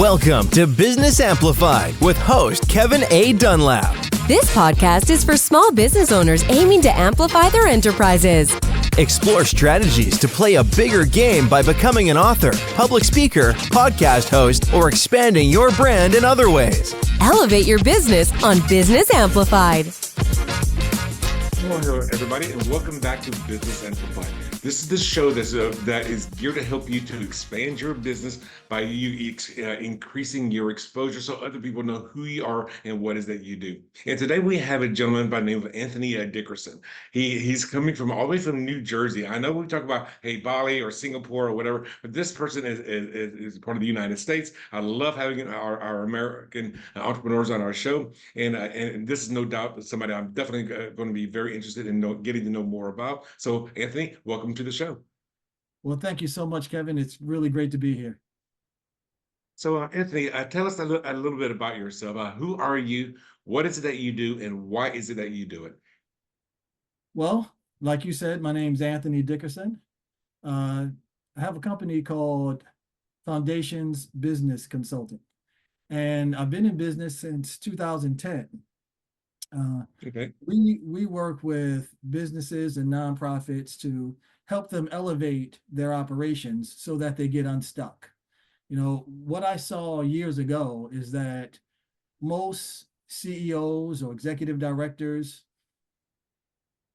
Welcome to Business Amplified with host Kevin A. Dunlap. This podcast is for small business owners aiming to amplify their enterprises. Explore strategies to play a bigger game by becoming an author, public speaker, podcast host, or expanding your brand in other ways. Elevate your business on Business Amplified. Hello, everybody, and welcome back to Business Amplified. This is the show that is geared to help you to expand your business by increasing your exposure so other people know who you are and what it is that you do. And today we have a gentleman by the name of Anthony Dickerson. He's coming from all the way from New Jersey. I know we talk about, hey, Bali or Singapore or whatever, but this person is part of the United States. I love having our American entrepreneurs on our show. And this is no doubt somebody I'm definitely going to be very interested in getting to know more about. So, Anthony, welcome to the show. Well, thank you so much, Kevin. It's really great to be here. So, Anthony, tell us a little bit about yourself. Who are you? What is it that you do? And why is it that you do it? Well, like you said, my name's Anthony Dickerson. I have a company called Foundations Business Consulting, and I've been in business since 2010. Okay. We work with businesses and nonprofits to help them elevate their operations so that they get unstuck. You know, what I saw years ago is that most CEOs or executive directors,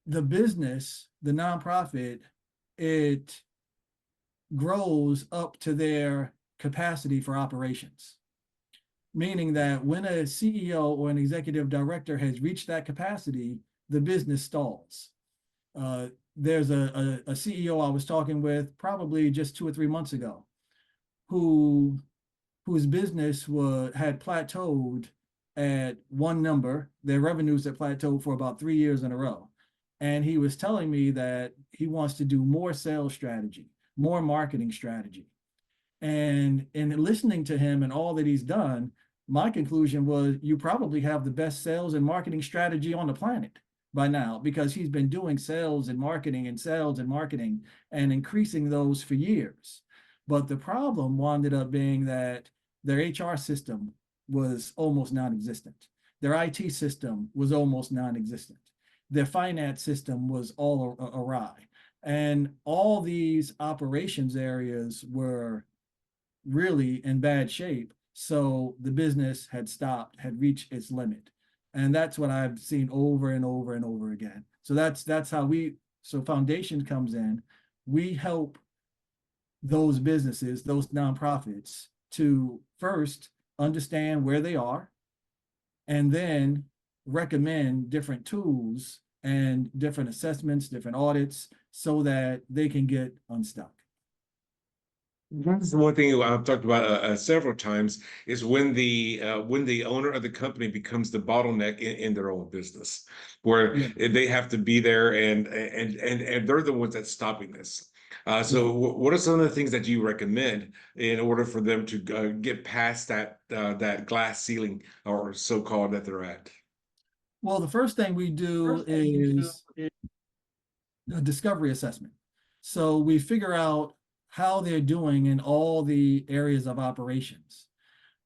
the business, the nonprofit, it grows up to their capacity for operations. Meaning that when a CEO or an executive director has reached that capacity, the business stalls. There's a CEO I was talking with probably just 2 or 3 months ago, whose business had plateaued at one number. Their revenues had plateaued for about 3 years in a row. And he was telling me that he wants to do more sales strategy, more marketing strategy. And in listening to him and all that he's done, my conclusion was you probably have the best sales and marketing strategy on the planet by now, because he's been doing sales and marketing and increasing those for years. But the problem wound up being that their HR system was almost non-existent. Their IT system was almost non-existent. Their finance system was all awry. And all these operations areas were really in bad shape. So the business had reached its limit. And that's what I've seen over and over and over again. So that's how Foundation comes in. We help those businesses, those nonprofits, to first understand where they are and then recommend different tools and different assessments, different audits, so that they can get unstuck. That's the one thing I've talked about several times is when the owner of the company becomes the bottleneck in their own business, where they have to be there and they're the ones that's stopping this. So what are some of the things that you recommend in order for them to get past that glass ceiling or so-called that they're at? Well, the first thing we do is a discovery assessment. So we figure out how they're doing in all the areas of operations.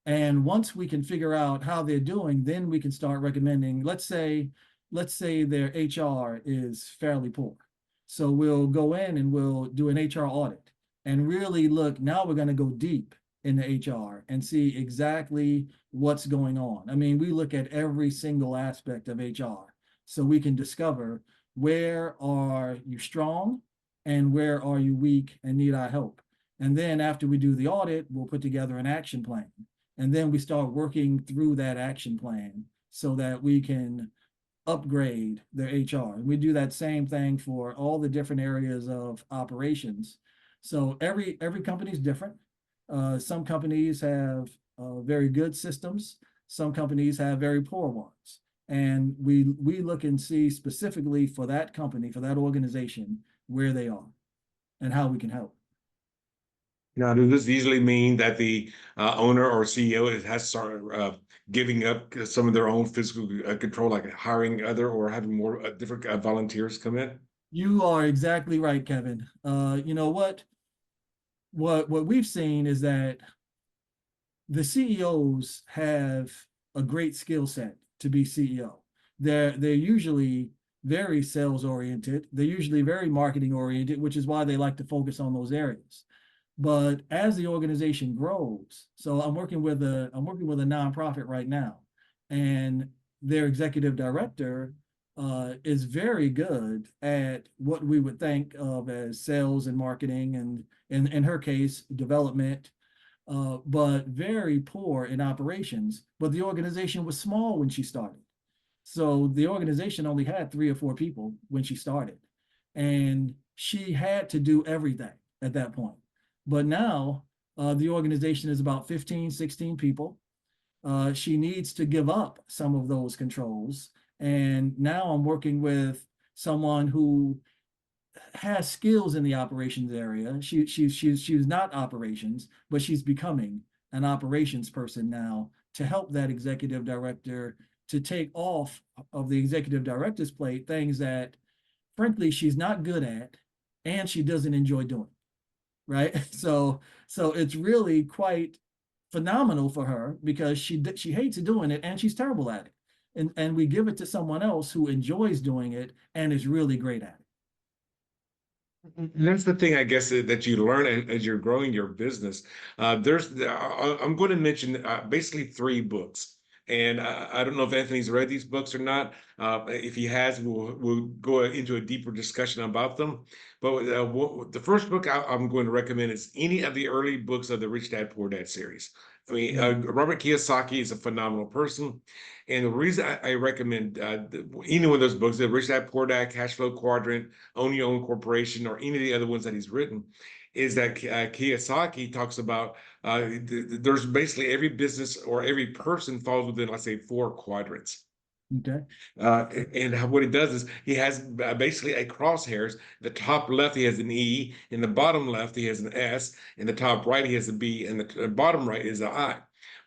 And once we can figure out how they're doing, then we can start recommending, let's say their HR is fairly poor. So we'll go in and we'll do an HR audit and really look, now we're going to go deep in the HR and see exactly what's going on. I mean, we look at every single aspect of HR so we can discover where are you strong and where are you weak and need our help. And then after we do the audit, we'll put together an action plan. And then we start working through that action plan so that we can upgrade their HR. And we do that same thing for all the different areas of operations. So every company is different. Some companies have very good systems. Some companies have very poor ones. And we look and see specifically for that company, for that organization, where they are and how we can help. Now, does this usually mean that the owner or CEO has started giving up some of their own physical control, like hiring other or having more different volunteers come in? You are exactly right, Kevin. You know what we've seen is that the CEOs have a great skill set to be CEO. They're usually very sales oriented. They're usually very marketing oriented, which is why they like to focus on those areas. But as the organization grows, so I'm working with a nonprofit right now, and their executive director is very good at what we would think of as sales and marketing, and in her case, development, but very poor in operations. But the organization was small when she started. So the organization only had 3 or 4 people when she started. And she had to do everything at that point. But now the organization is about 15, 16 people. She needs to give up some of those controls. And now I'm working with someone who has skills in the operations area. She's not operations, but she's becoming an operations person now to help that executive director to take off of the executive director's plate things that, frankly, she's not good at and she doesn't enjoy doing. Right? So it's really quite phenomenal for her because she hates doing it and she's terrible at it. And we give it to someone else who enjoys doing it and is really great at it. And that's the thing, I guess, that you learn as you're growing your business. I'm going to mention basically 3 books. And I don't know if Anthony's read these books or not. If he has, we'll go into a deeper discussion about them. But the first book I'm going to recommend is any of the early books of the Rich Dad Poor Dad series. I mean, Yeah. Robert Kiyosaki is a phenomenal person. And the reason I recommend any one of those books, the Rich Dad Poor Dad, Cash Flow Quadrant, Own Your Own Corporation, or any of the other ones that he's written, is that Kiyosaki talks about there's basically every business or every person falls within, let's say, 4 quadrants. Okay. And what he does is he has basically a crosshairs. The top left, he has an E. In the bottom left, he has an S. In the top right, he has a B. And the bottom right is an I.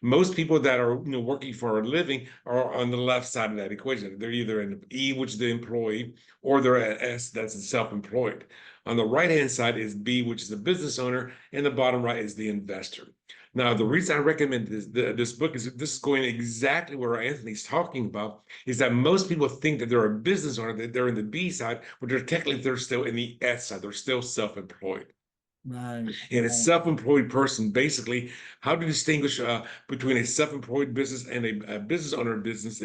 Most people that are working for a living are on the left side of that equation. They're either in E, which is the employee, or they're at S, that's the self-employed. On the right-hand side is B, which is the business owner, and the bottom right is the investor. Now, the reason I recommend this book is this is going exactly where Anthony's talking about, is that most people think that they're a business owner, that they're in the B side, but they're still in the S side. They're still self-employed. Right. And a self-employed person, basically, how to distinguish between a self-employed business and a business owner business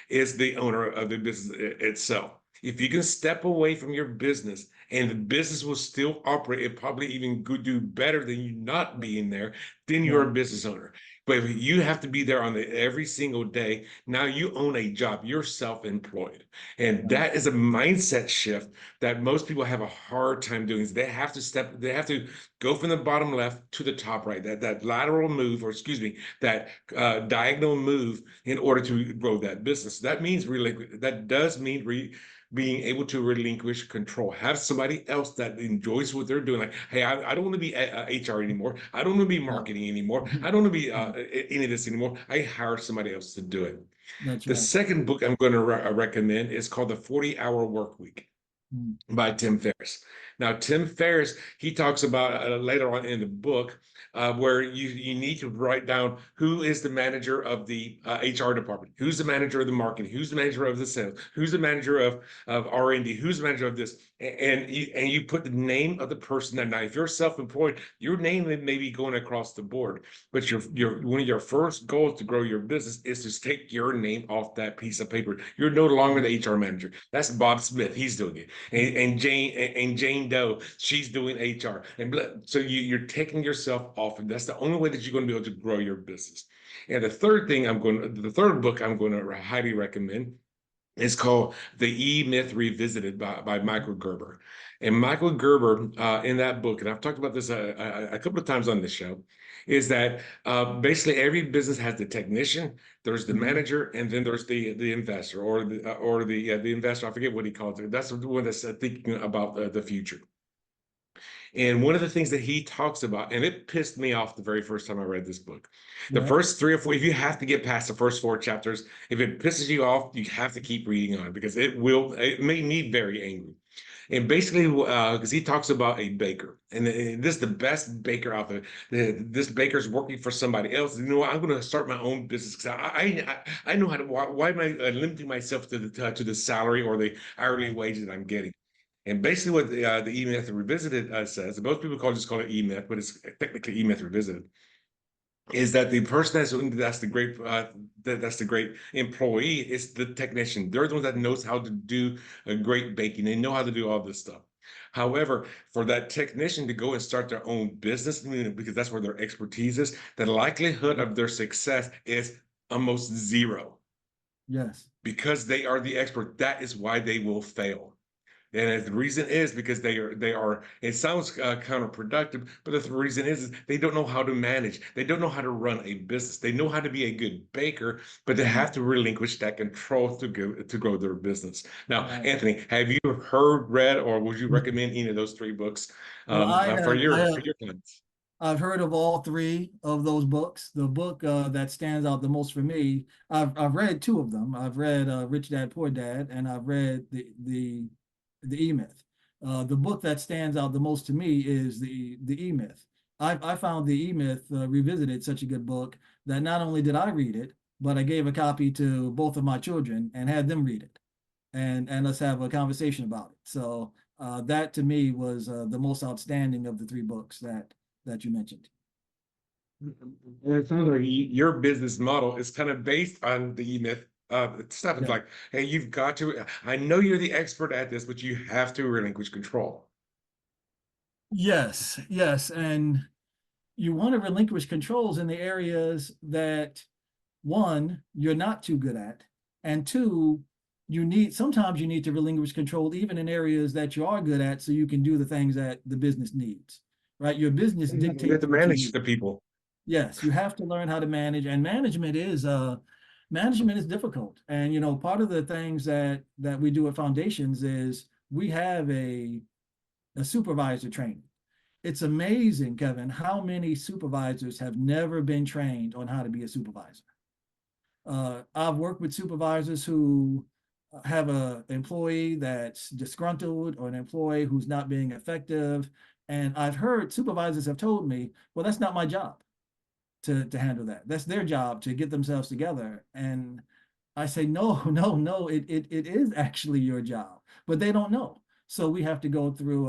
is the owner of the business itself. If you can step away from your business and the business will still operate, it probably even could do better than you not being there, then you're Right. a business owner. But if you have to be there every single day, now you own a job. You're self-employed. And Right. that is a mindset shift that most people have a hard time doing. They have to go from the bottom left to the top right, that lateral move, or excuse me, that diagonal move in order to grow that business. That means that does mean being able to relinquish control. Have somebody else that enjoys what they're doing. Like, hey, I don't want to be HR anymore. I don't want to be Right. marketing anymore. I don't want to be any of this anymore. I hire somebody else to do it. That's The right. second book I'm going to recommend is called The 40-Hour Work Week Mm. by Tim Ferriss. Now, Tim Ferriss, he talks about later on in the book where you need to write down who is the manager of the HR department, who's the manager of the marketing, who's the manager of the sales, who's the manager of R&D, who's the manager of this, and you put the name of the person. Now, if you're self-employed, your name may be going across the board, but your one of your first goals to grow your business is to take your name off that piece of paper. You're no longer the HR manager. That's Bob Smith. He's doing it, and Jane Doe, she's doing HR, and so you're taking yourself off, and that's the only way that you're going to be able to grow your business. And the third book I'm going to highly recommend is called The E-Myth Revisited by Michael Gerber. And Michael Gerber, in that book, and I've talked about this a couple of times on this show, is that basically every business has the technician, there's the Mhm. manager, and then there's the investor, or the investor. I forget what he calls it. That's the one that's thinking about the future. And one of the things that he talks about, and it pissed me off the very first time I read this book. The Right. first 3 or 4, if you have to get past the first 4 chapters, if it pisses you off, you have to keep reading on because it made me very angry. And basically, because he talks about a baker, and this is the best baker out there. This baker's working for somebody else. You know what? I'm going to start my own business because I know how to. Why am I limiting myself to the salary or the hourly wage that I'm getting? And basically, what the E Myth Revisited says, and most people just call it E Myth, but it's technically E Myth Revisited, is that the person that's the great employee is the technician. They're the ones that knows how to do a great baking. They know how to do all this stuff. However, for that technician to go and start their own business, because that's where their expertise is, the likelihood of their success is almost zero Yes. because they are the expert. That is why they will fail. And the reason is because they are, it sounds counterproductive, but the reason is they don't know how to manage. They don't know how to run a business. They know how to be a good baker, but they have to relinquish that control to grow their business. Now, Right. Anthony, have you read, or would you recommend any of those 3 books Well, for your clients? I've heard of all three of those books. The book that stands out the most for me, I've read two of them. I've read Rich Dad Poor Dad, and I've read the E Myth. The book that stands out the most to me is the E Myth. I found the E Myth Revisited such a good book that not only did I read it, but I gave a copy to both of my children and had them read it, and let's have a conversation about it. So that to me was the most outstanding of the three books that you mentioned. And it sounds like your business model is kind of based on the E-Myth stuff. It's Yeah. like, hey, you've got to, I know you're the expert at this, but you have to relinquish control. Yes, yes, and you want to relinquish controls in the areas that one, you're not too good at, and two, sometimes you need to relinquish control even in areas that you are good at so you can do the things that the business needs, right? Your business You have dictates to what you manage need. the people. Yes, you have to learn how to manage, and management is difficult. And part of the things that we do at Foundations is we have a supervisor training. It's amazing, Kevin, how many supervisors have never been trained on how to be a supervisor. I've worked with supervisors who have an employee that's disgruntled or an employee who's not being effective. And I've heard supervisors have told me, well, that's not my job to handle that. That's their job to get themselves together. And I say, no, no, no, it is actually your job, but they don't know. So we have to go through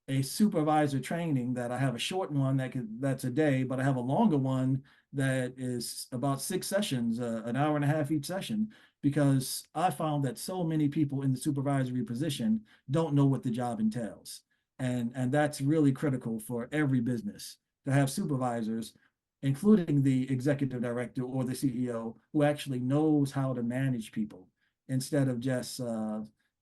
a supervisor training that I have a short one that's a day, but I have a longer one that is about 6 sessions, an hour and a half each session, because I found that so many people in the supervisory position don't know what the job entails. And that's really critical for every business to have supervisors, including the executive director or the CEO, who actually knows how to manage people instead of just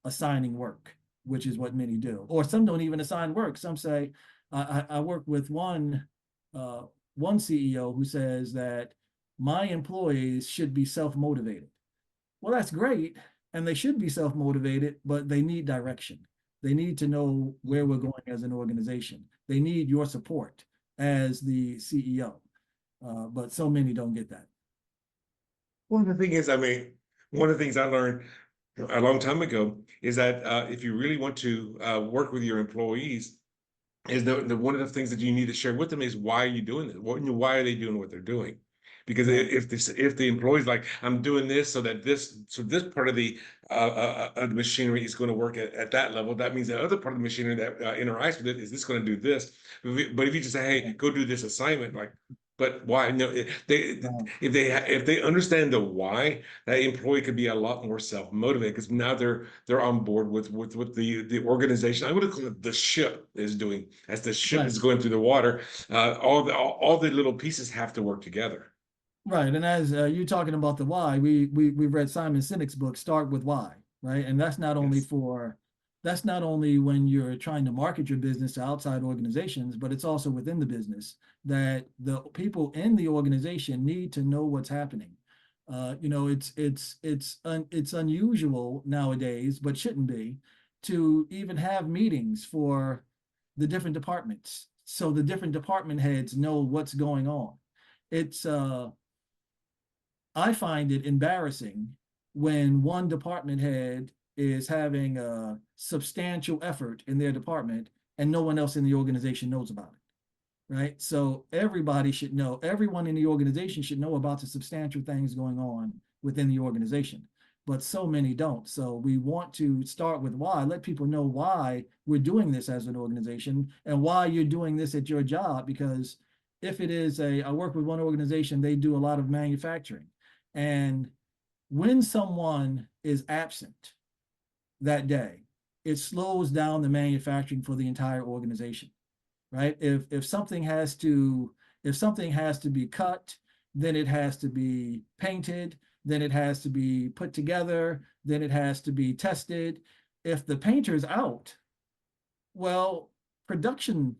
assigning work, which is what many do. Or some don't even assign work. Some say, I work with one CEO who says that my employees should be self-motivated. Well, that's great, and they should be self-motivated, but they need direction. They need to know where we're going as an organization. They need your support as the CEO. But so many don't get that. Well, the thing is, I mean, one of the things I learned a long time ago is that if you really want to work with your employees, is one of the things that you need to share with them is why are you doing this? Why are they doing what they're doing? Because Right. if the employee's like, I'm doing this so this part of the machinery is going to work at that level, that means the other part of the machinery that interacts with it is this going to do this. But if you just say, hey, go do this assignment, like, but why? No, if they understand the why, that employee could be a lot more self-motivated because now they're on board with what the organization, I would call it the ship, is doing. As the ship Right. is going through the water, all the little pieces have to work together. Right. And as you're talking about the why, we've read Simon Sinek's book, Start with Why, right? And Yes. that's not only when you're trying to market your business to outside organizations, but it's also within the business that the people in the organization need to know what's happening. It's unusual nowadays, but shouldn't be, to even have meetings for the different departments, so the different department heads know what's going on. It's I find it embarrassing when one department head is having a substantial effort in their department and no one else in the organization knows about it, right? So everybody should know, everyone in the organization should know about the substantial things going on within the organization, but so many don't. So we want to start with why, let people know why we're doing this as an organization and why you're doing this at your job. Because if it is I work with one organization, they do a lot of manufacturing. And when someone is absent that day, it slows down the manufacturing for the entire organization, right? If something has to be cut, then it has to be painted, then it has to be put together, then it has to be tested. If the painter's out, well, production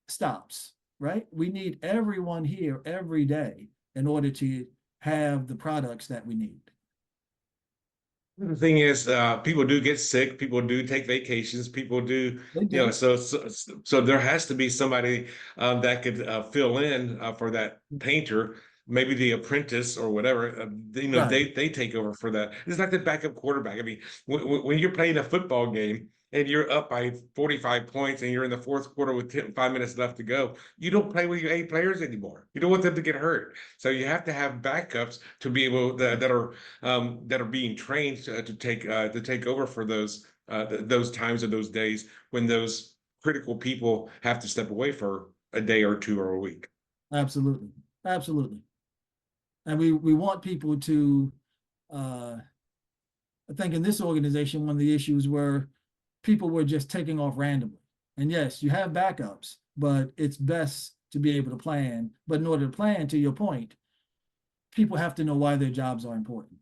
stops, right? We need everyone here every day in order to have the products that we need. The thing is, people do get sick. People do take vacations. People do, They you know. do. So there has to be somebody that could fill in for that painter. Maybe the apprentice or whatever. Right. They take over for that. It's like the backup quarterback. I mean, when you're playing a football game and you're up by 45 points and you're in the fourth quarter with 5 minutes left to go, you don't play with your 8 players anymore. You don't want them to get hurt. So you have to have backups to be able that are being trained to take over for those times or those days when those critical people have to step away for a day or two or a week. Absolutely. Absolutely. And we want people to I think in this organization, one of the issues were people were just taking off randomly. And yes, you have backups, but it's best to be able to plan. But in order to plan, to your point, people have to know why their jobs are important.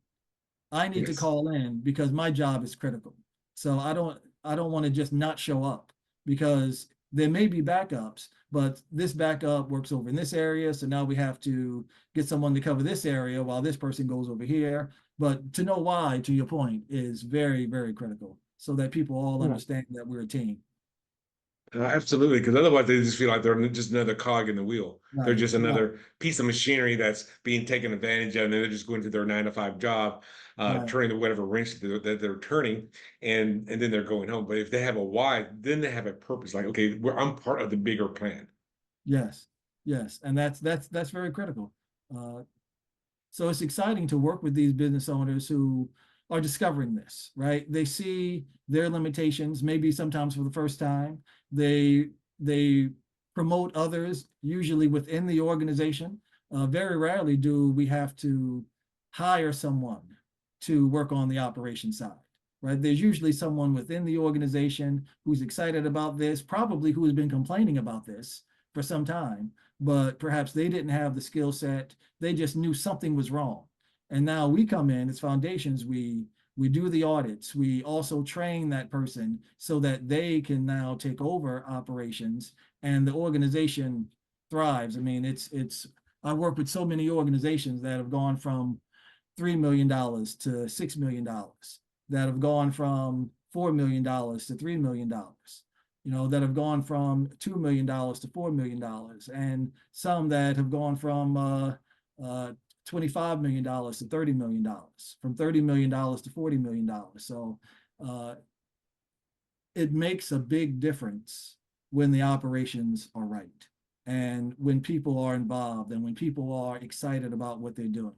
I need to Yes. call in because my job is critical. So I don't want to just not show up, because there may be backups, but this backup works over in this area. So now we have to get someone to cover this area while this person goes over here. But to know why, to your point, is very, very critical so that people all understand that we're a team. Absolutely, because otherwise they just feel like they're just another cog in the wheel. They're Right. just Right. another piece of machinery that's being taken advantage of, and they're just going to their 9 to 5 job, Right. turning whatever wrench that they're turning, and then they're going home. But if they have a why, then they have a purpose. Like, okay, I'm part of the bigger plan. Yes. Yes. And that's very critical. Uh, So it's exciting to work with these business owners who are discovering this, right? They see their limitations, maybe sometimes for the first time. They promote others, usually within the organization. Very rarely do we have to hire someone to work on the operation side, right? There's usually someone within the organization who's excited about this, probably who has been complaining about this for some time, but perhaps they didn't have the skill set. They just knew something was wrong. And now we come in as foundations, we do the audits. We also train that person so that they can now take over operations and the organization thrives. I mean, it's I work with so many organizations that have gone from $3 million to $6 million, that have gone from $4 million to $3 million, that have gone from $2 million to $4 million, and some that have gone from $25 million to $30 million, from $30 million to $40 million. So it makes a big difference when the operations are right and when people are involved and when people are excited about what they're doing.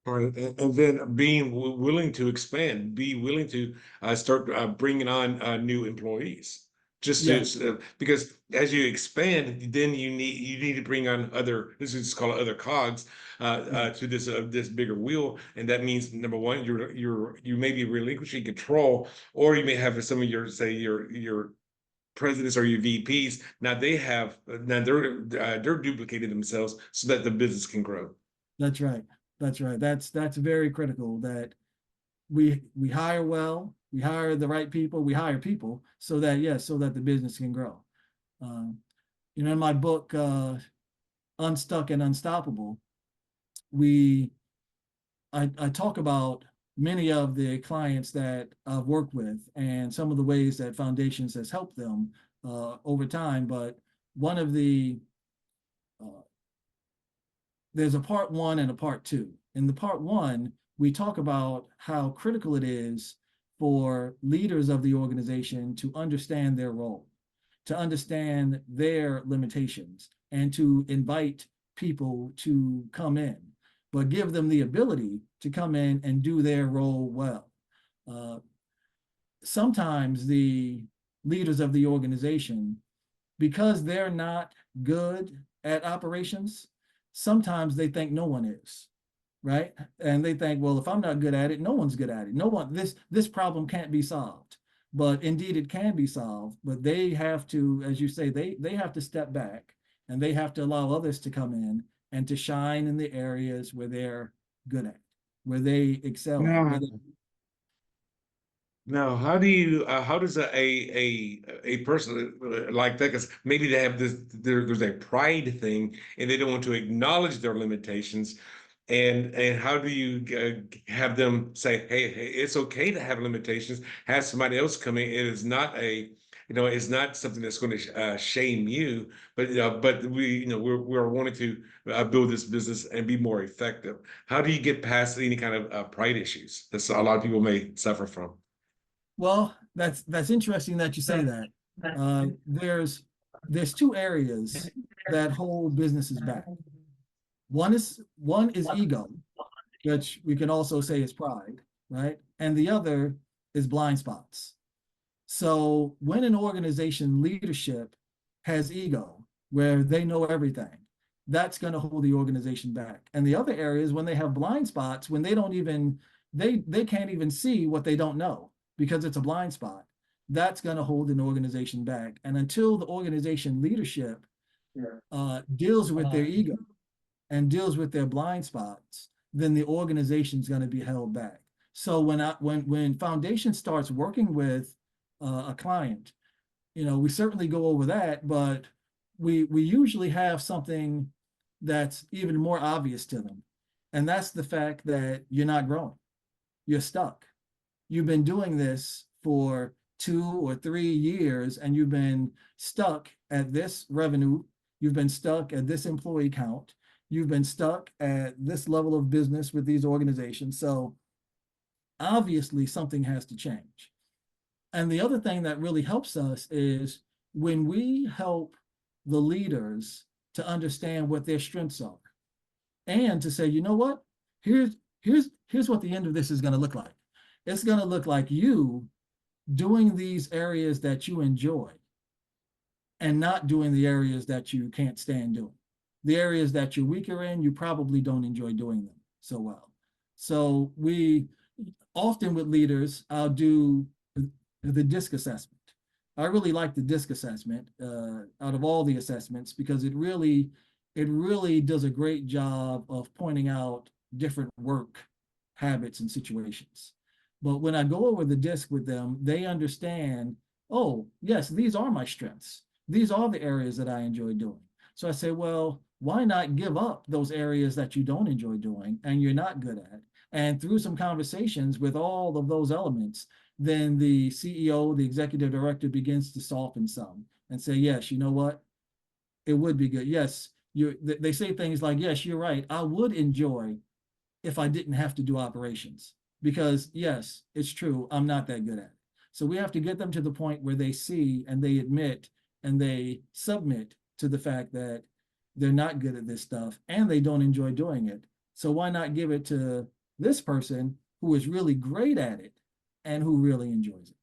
All right, and then being willing to expand, be willing to start bringing on new employees, just Yeah, to because as you expand, then you need to bring on other. This is called other cogs right. to this bigger wheel, and that means number one, you may be relinquishing control, or you may have some of your presidents or your VPs. Now they're duplicating themselves so that the business can grow. That's right. That's right. That's very critical that we hire well, we hire the right people, we hire people so that, yes, so that the business can grow. Um, in my book, Unstuck and Unstoppable, we I talk about many of the clients that I've worked with and some of the ways that Foundations has helped them over time. But one of the there's a part one and a part two. In the part one, we talk about how critical it is for leaders of the organization to understand their role, to understand their limitations, and to invite people to come in, but give them the ability to come in and do their role well. Sometimes the leaders of the organization, because they're not good at operations, sometimes they think no one is, right? And they think, well, if I'm not good at it, no one's good at it. No one, this problem can't be solved. But indeed it can be solved, but they have to, as you say, they have to step back, and they have to allow others to come in and to shine in the areas where they're good at, where they excel at, where Now, they, now, how does a person like that, because maybe they have there's a pride thing and they don't want to acknowledge their limitations, and how do you have them say, hey, it's okay to have limitations, have somebody else come in. It is not it's not something that's going to shame you, but we, we're wanting to build this business and be more effective. How do you get past any kind of pride issues that a lot of people may suffer from? well, that's interesting that you say that. There's two areas that hold businesses back. One is ego, which we can also say is pride, right? And the other is blind spots. So when an organization leadership has ego, where they know everything, that's going to hold the organization back. And the other area is when they have blind spots, when they don't even they can't even see what they don't know because it's a blind spot. That's going to hold an organization back. And until the organization leadership deals with their ego and deals with their blind spots, then the organization is going to be held back. So when foundation starts working with a client, we certainly go over that, but we usually have something that's even more obvious to them, and that's the fact that you're not growing, you're stuck. You've been doing this for 2 or 3 years, and you've been stuck at this revenue, you've been stuck at this employee count, you've been stuck at this level of business with these organizations. So obviously something has to change. And the other thing that really helps us is when we help the leaders to understand what their strengths are, and to say, you know what, here's what the end of this is going to look like. It's going to look like you doing these areas that you enjoy and not doing the areas that you can't stand doing. The areas that you're weaker in, you probably don't enjoy doing them so well. So we often with leaders, I'll do the DISC assessment. I really like the DISC assessment out of all the assessments, because it really does a great job of pointing out different work habits and situations. But when I go over the DISC with them, they understand, oh, yes, these are my strengths. These are the areas that I enjoy doing. So I say, well, why not give up those areas that you don't enjoy doing and you're not good at? And through some conversations with all of those elements, then the CEO, the executive director, begins to soften some and say, yes, you know what? It would be good. Yes, they say things like, yes, you're right. I would enjoy if I didn't have to do operations, because yes, it's true, I'm not that good at it. So we have to get them to the point where they see and they admit and they submit to the fact that they're not good at this stuff and they don't enjoy doing it. So why not give it to this person who is really great at it and who really enjoys it?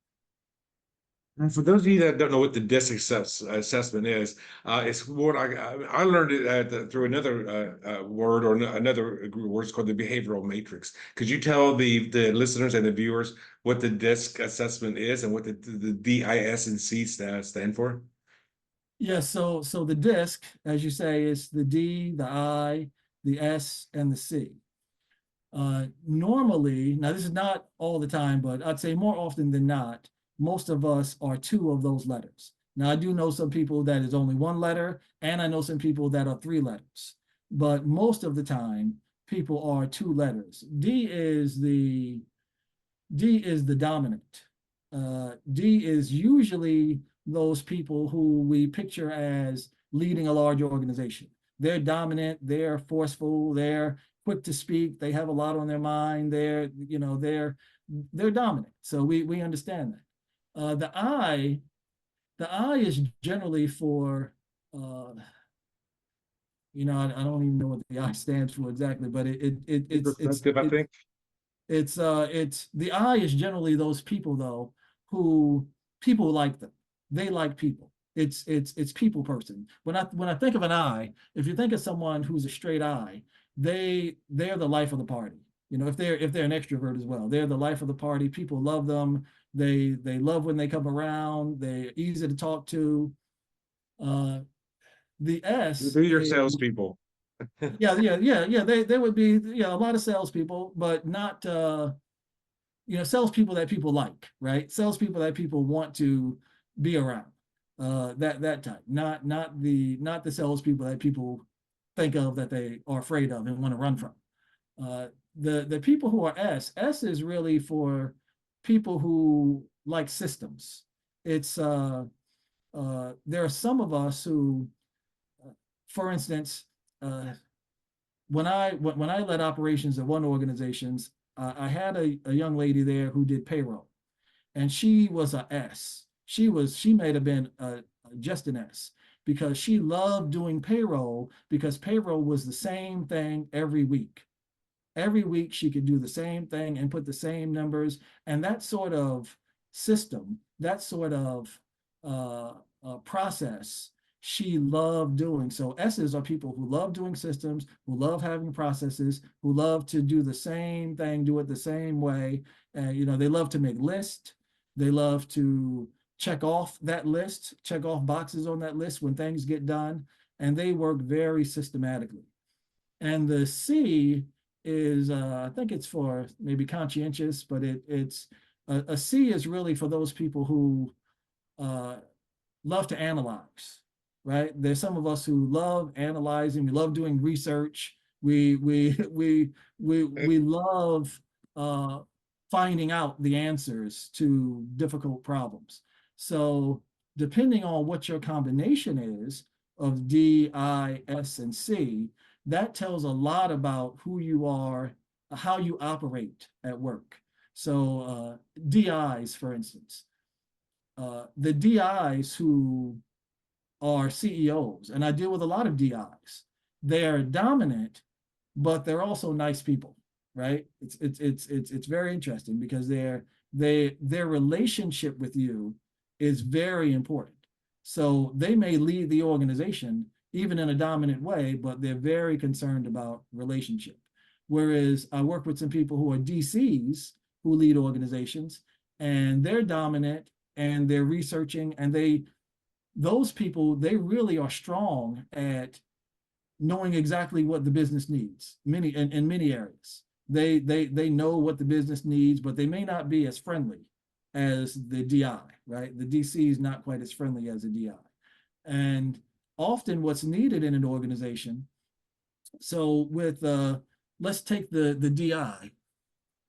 And for those of you that don't know what the DISC assessment is, it's what I learned it through another word, or another group of words called the behavioral matrix. Could you tell the listeners and the viewers what the DISC assessment is and what the DIS and C stand for? Yes, so the DISC, as you say, is the D, the I, the S, and the C. Normally, now this is not all the time, but I'd say more often than not, most of us are 2 of those letters. Now, I do know some people that is only 1 letter, and I know some people that are 3 letters. But most of the time, people are 2 letters. D is the dominant. D is usually those people who we picture as leading a large organization. They're dominant, they're forceful, they're quick to speak, they have a lot on their mind, they're dominant. So we understand that. The I is generally for I don't even know what the I stands for exactly, but Perspective, I think. it's the I is generally those people though who people like them. They like people. It's people person. When I think of an I, if you think of someone who's a straight I, they're the life of the party. If they're an extrovert as well, they're the life of the party. People love them. They love when they come around. They're easy to talk to. Uh, the S They're your is salespeople. yeah. They would be a lot of salespeople, but not salespeople that people like, right? Salespeople that people want to be around. That type, not the salespeople that people think of that they are afraid of and want to run from. The people who are S is really for people who like systems. It's there are some of us who, for instance, when I led operations at one organizations, I had a young lady there who did payroll, and she was a S. She might have been just an S because she loved doing payroll because payroll was the same thing every week. Every week she could do the same thing and put the same numbers, and that sort of system, that sort of process she loved doing. So S's are people who love doing systems, who love having processes, who love to do the same thing, do it the same way. And they love to make lists. They love to check off that list, check off boxes on that list when things get done, and they work very systematically. And the C is, I think it's for maybe conscientious, but it's a C is really for those people who love to analyze, right? There's some of us who love analyzing. We love doing research. We love finding out the answers to difficult problems. So depending on what your combination is of D, I, S, and C, that tells a lot about who you are, how you operate at work. So DIs, for instance, the DIs who are CEOs, and I deal with a lot of DIs. They're dominant, but they're also nice people, right? It's very interesting because their relationship with you is very important. So they may lead the organization even in a dominant way, but they're very concerned about relationship. Whereas I work with some people who are DCs who lead organizations, and they're dominant and they're researching, and those people, they really are strong at knowing exactly what the business needs in many areas. They know what the business needs, but they may not be as friendly as the DI, right? The DC is not quite as friendly as a DI. And often what's needed in an organization, so with let's take the DI.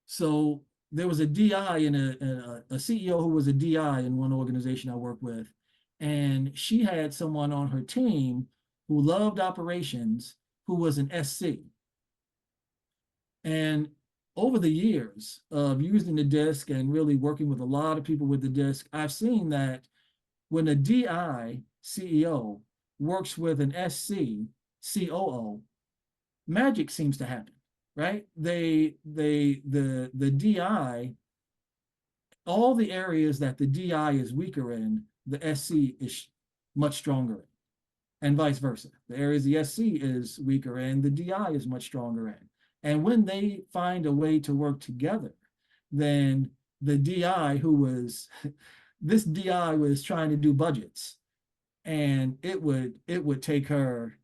So there was a DI and a CEO who was a DI in one organization I work with, and she had someone on her team who loved operations who was an SC. And over the years of using the disc and really working with a lot of people with the disc, I've seen that when a DI CEO works with an SC COO, magic seems to happen, right? The DI, all the areas that the DI is weaker in, the SC is much stronger in, and vice versa. The areas the SC is weaker in, the DI is much stronger in. And when they find a way to work together, then the DI this DI was trying to do budgets, and it would take her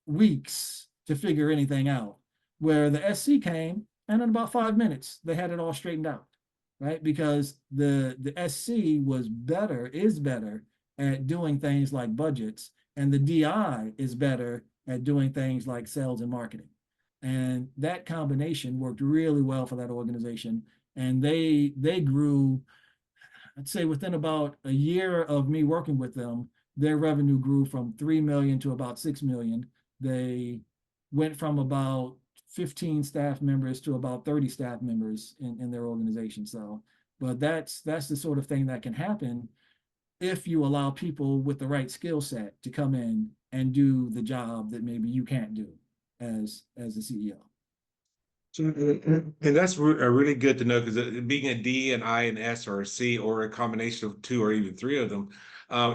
weeks to figure anything out, where the SC came and in about 5 minutes they had it all straightened out, right? Because the SC is better at doing things like budgets, and the DI is better at doing things like sales and marketing. And that combination worked really well for that organization, and they grew I'd say within about a year of me working with them, their revenue grew from 3 million to about 6 million. They went from about 15 staff members to about 30 staff members in their organization. So, but that's the sort of thing that can happen if you allow people with the right skill set to come in and do the job that maybe you can't do as a CEO. And that's really good to know, because being a D, an I, an S, or a C, or a combination of two or even three of them,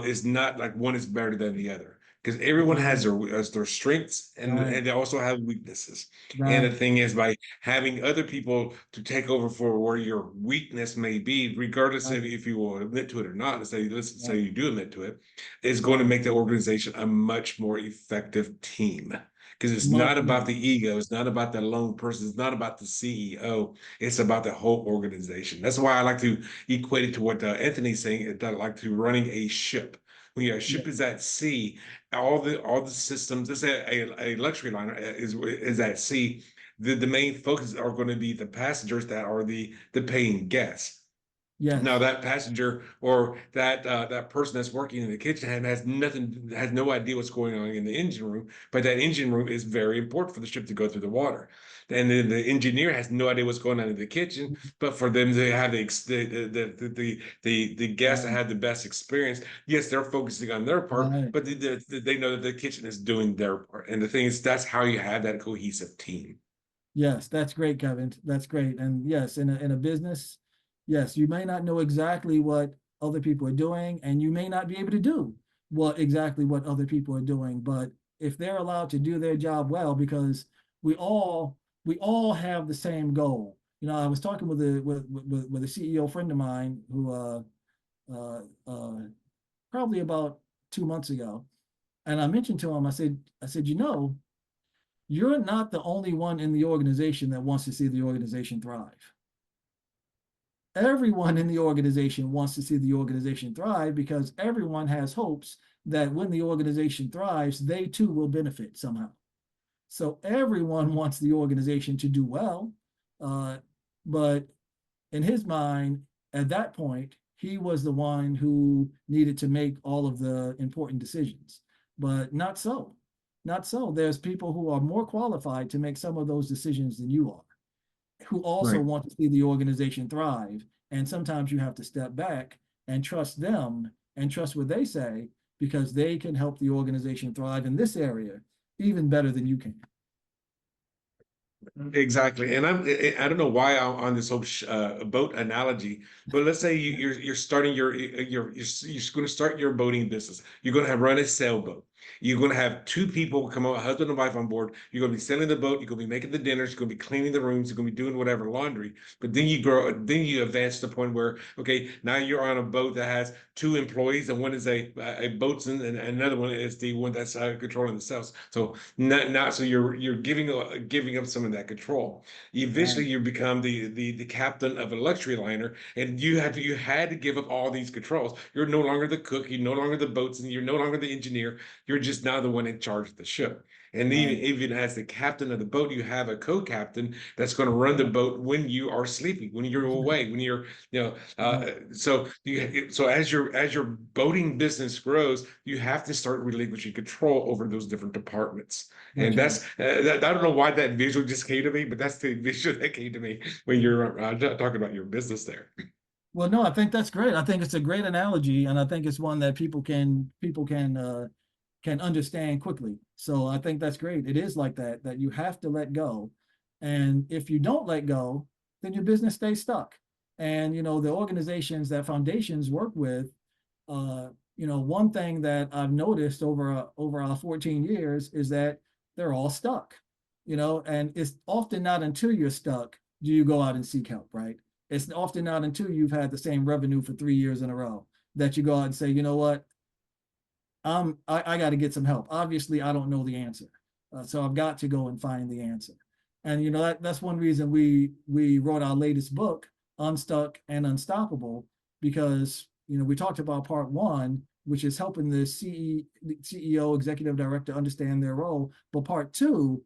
is not like one is better than the other. Because everyone has their strengths, and they also have weaknesses. And the Right. thing is, by having other people to take over for where your weakness may be, regardless of Right. if you will admit to it or not, let's say Right. you do admit to it, is going to Right. make the organization a much more effective team. Because it's Much not about more. the ego, it's not about the lone person, it's not about the CEO, it's about the whole organization. That's why I like to equate it to what Anthony's saying, that I like to running a ship. When your Yeah. ship is at sea, all the systems, let's say a luxury liner is at sea, the main focus are going to be the passengers that are the paying guests. Now Yes. that passenger or that person that's working in the kitchen has no idea what's going on in the engine room, but that engine room is very important for the ship to go through the water. And then the engineer has no idea what's going on in the kitchen, but for them to have the guests that Right. have the best experience, yes, they're focusing on their part, Right. but they know that the kitchen is doing their part. And the thing is, that's how you have that cohesive team. Yes, that's great, Kevin. That's great. And yes, in a business, yes, you may not know exactly what other people are doing, and you may not be able to do what other people are doing. But if they're allowed to do their job well, because we all have the same goal. You know, I was talking with a CEO friend of mine who uh, uh, probably about 2 months ago, and I mentioned to him, I said, you know, you're not the only one in the organization that wants to see the organization thrive. Everyone in the organization wants to see the organization thrive because everyone has hopes that when the organization thrives, they too will benefit somehow. So everyone wants the organization to do well. Uh, but in his mind, at that point, he was the one who needed to make all of the important decisions. But not so. Not so. There's people who are more qualified to make some of those decisions than you are, who also Right. want to see the organization thrive. And sometimes you have to step back and trust them and trust what they say, because they can help the organization thrive in this area even better than you can. Exactly, and I don't know why I'm on this whole boat analogy, but let's say you're starting you're going to start your boating business. You're going to have run a sailboat. You're going to have two people come out, husband and wife on board. You're going to be sailing the boat. You're going to be making the dinners. You're going to be cleaning the rooms. You're going to be doing whatever laundry. But then you advance to the point where, okay, now you're on a boat that has two employees, and one is a boatswain, and another one is the one that's controlling the sails. So not so you're giving up some of that control. Right. Eventually, you become the captain of a luxury liner, and you had to give up all these controls. You're no longer the cook. You're no longer the boatswain. You're no longer the engineer. You're just now the one in charge of the ship. And Right. even as the captain of the boat, you have a co-captain that's going to run the boat when you are sleeping, when you're away, when you're, you know, Right. so as your boating business grows, you have to start relinquishing control over those different departments. And That's right. I don't know why that visual just came to me, but that's the visual that came to me when you're talking about your business there. Well, no, I think that's great. I think it's a great analogy, and I think it's one that people can understand quickly. So I think that's great. It is like that, that you have to let go. And if you don't let go, then your business stays stuck. And you know, the organizations that foundations work with, you know, one thing that I've noticed over our 14 years is that they're all stuck. You know, and it's often not until you're stuck do you go out and seek help, right? It's often not until you've had the same revenue for 3 years in a row that you go out and say, you know what, I got to get some help. Obviously, I don't know the answer, so I've got to go and find the answer. And you know that's one reason we wrote our latest book, Unstuck and Unstoppable, because you know we talked about part one, which is helping the CEO, executive director understand their role, but part two,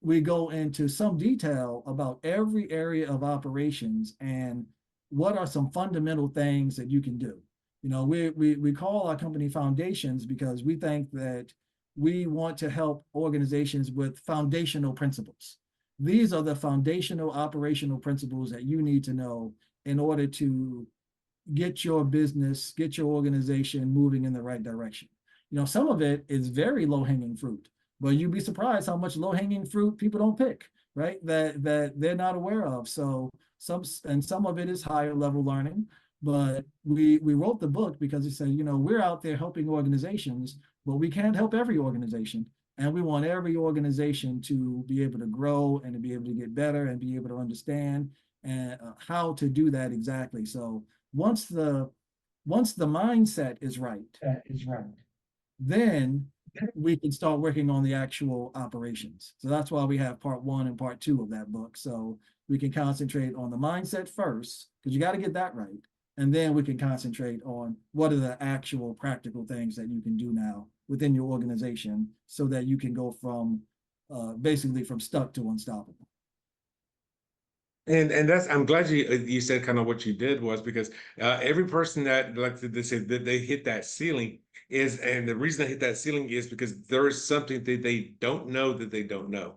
we go into some detail about every area of operations and what are some fundamental things that you can do? You know, we call our company Foundations because we think that we want to help organizations with foundational principles. These are the foundational operational principles that you need to know in order to get your business, get your organization moving in the right direction. You know, some of it is very low-hanging fruit, but you'd be surprised how much low-hanging fruit people don't pick, right? That they're not aware of. So some of it is higher level learning, but we wrote the book because we said, you know, we're out there helping organizations, but we can't help every organization. And we want every organization to be able to grow and to be able to get better and be able to understand and how to do that exactly. So once the mindset is right, then we can start working on the actual operations. So that's why we have part 1 and part 2 of that book. So we can concentrate on the mindset first, because you got to get that right. And then we can concentrate on what are the actual practical things that you can do now within your organization so that you can go from basically from stuck to unstoppable. And that's, I'm glad you said kind of what you did was because every person that, like they say, that they hit that ceiling is, and the reason they hit that ceiling is because there is something that they don't know that they don't know,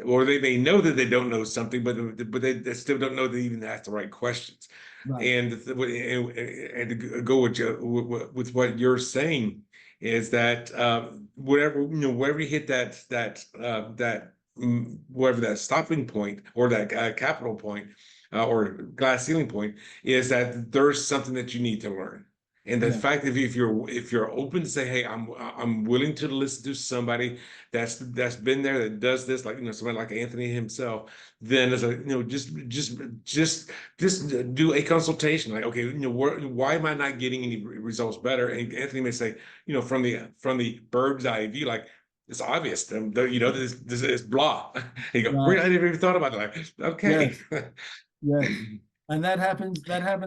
or they may know that they don't know something, but they still don't know they even ask the right questions. Right. And to go with what you're saying is that whatever, you know, wherever you hit whatever that stopping point or that capital point or glass ceiling point is, that there's something that you need to learn. And the Yeah. fact that if you're open to say, hey, I'm willing to listen to somebody that's been there, that does this, like, you know, somebody like Anthony himself, then as a, you know, just do a consultation. Like, okay, you know, why am I not getting any results better? And Anthony may say, you know, from the bird's eye view, like, it's obvious, you know, this is blah. You go, Right. I never even thought about it. Like, okay. Yes. Yes. And that happens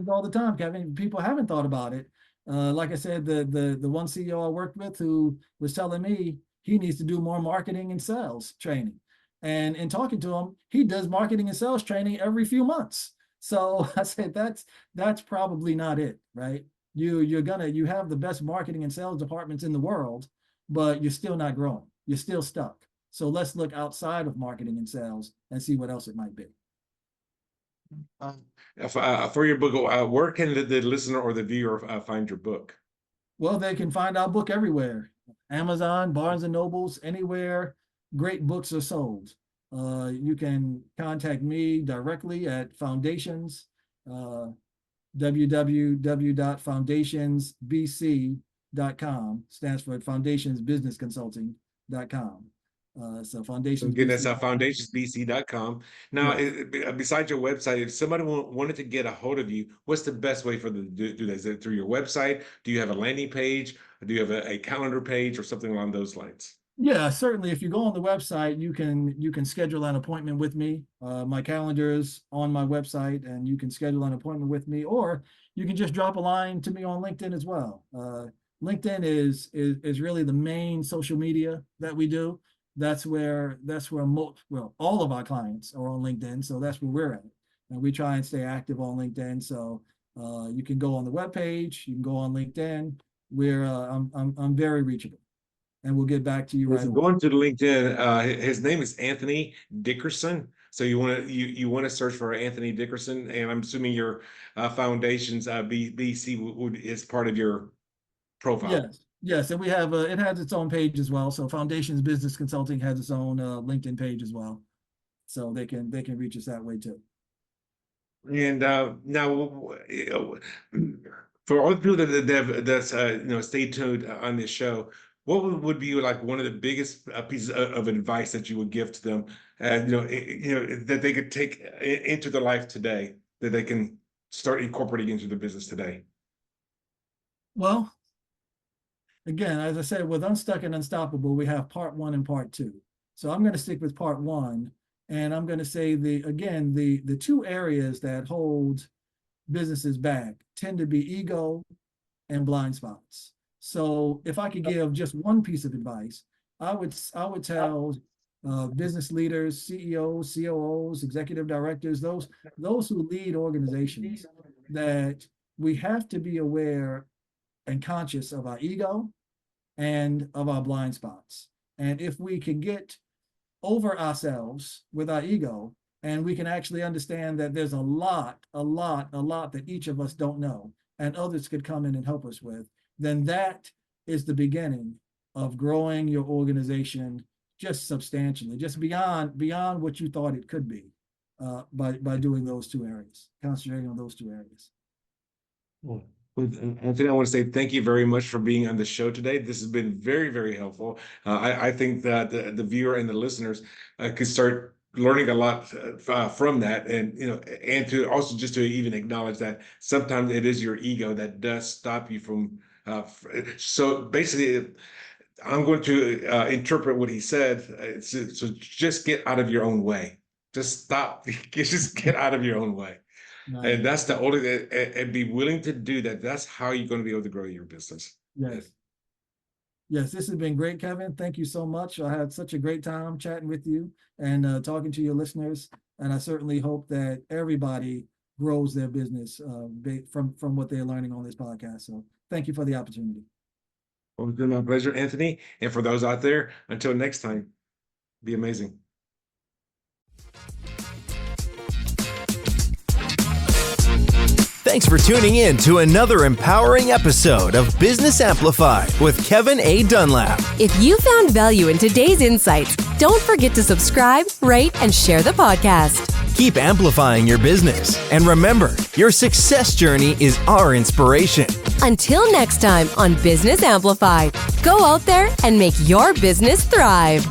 all the time, Kevin. People haven't thought about it. Like I said, the one CEO I worked with who was telling me he needs to do more marketing and sales training. And in talking to him, he does marketing and sales training every few months. So I said that's probably not it, right? You have the best marketing and sales departments in the world, but you're still not growing. You're still stuck. So let's look outside of marketing and sales and see what else it might be. For your book, where can the listener or the viewer find your book? Well, they can find our book everywhere. Amazon, Barnes and Nobles, anywhere great books are sold. You can contact me directly at Foundations, www.foundationsbc.com, stands for foundationsbusinessconsulting.com. So Foundations Again, that's BC. foundationsbc.com. Now, Yes. besides your website, if somebody wanted to get a hold of you, what's the best way for them to do that? Is it through your website? Do you have a landing page? Do you have a calendar page or something along those lines? Yeah, certainly. If you go on the website, you can schedule an appointment with me. My calendar is on my website, and you can schedule an appointment with me, or you can just drop a line to me on LinkedIn as well. LinkedIn is really the main social media that we do. That's where all of our clients are on LinkedIn, so that's where we're at, and we try and stay active on LinkedIn. So you can go on the webpage, you can go on LinkedIn. I'm very reachable. And we'll get back to you right away. Going to LinkedIn, his name is Anthony Dickerson. So you want to search for Anthony Dickerson, and I'm assuming your Foundations BC is part of your profile. Yes, and we have it has its own page as well. So Foundations Business Consulting has its own LinkedIn page as well, so they can reach us that way too. And now, for all the people that's you know, stay tuned on this show, what would be like one of the biggest pieces of advice that you would give to them, and you know that they could take into their life today, that they can start incorporating into their business today? Well, again, as I said, with Unstuck and Unstoppable, we have part 1 and part 2. So I'm going to stick with part 1, and I'm going to say the 2 areas that hold businesses back tend to be ego and blind spots. So if I could give just one piece of advice, I would tell business leaders, CEOs, COOs, executive directors, those who lead organizations, that we have to be aware and conscious of our ego and of our blind spots. And if we can get over ourselves with our ego, and we can actually understand that there's a lot that each of us don't know, and others could come in and help us with, then that is the beginning of growing your organization just substantially, just beyond what you thought it could be, by doing those two areas, concentrating on those two areas. Well, Anthony, I want to say thank you very much for being on the show today. This has been very, very helpful. I think that the viewer and the listeners could start learning a lot from that, and to also just to even acknowledge that sometimes it is your ego that does stop you from. So basically, I'm going to interpret what he said. So just get out of your own way. Just stop. Just get out of your own way. Nice. And that's the only, and be willing to do that. That's how you're going to be able to grow your business. Yes. Yes, this has been great, Kevin. Thank you so much. I had such a great time chatting with you and talking to your listeners. And I certainly hope that everybody grows their business from what they're learning on this podcast. So thank you for the opportunity. Well, it's been my pleasure, Anthony. And for those out there, until next time, be amazing. Thanks for tuning in to another empowering episode of Business Amplified with Kevin A. Dunlap. If you found value in today's insights, don't forget to subscribe, rate, and share the podcast. Keep amplifying your business. And remember, your success journey is our inspiration. Until next time on Business Amplified, go out there and make your business thrive.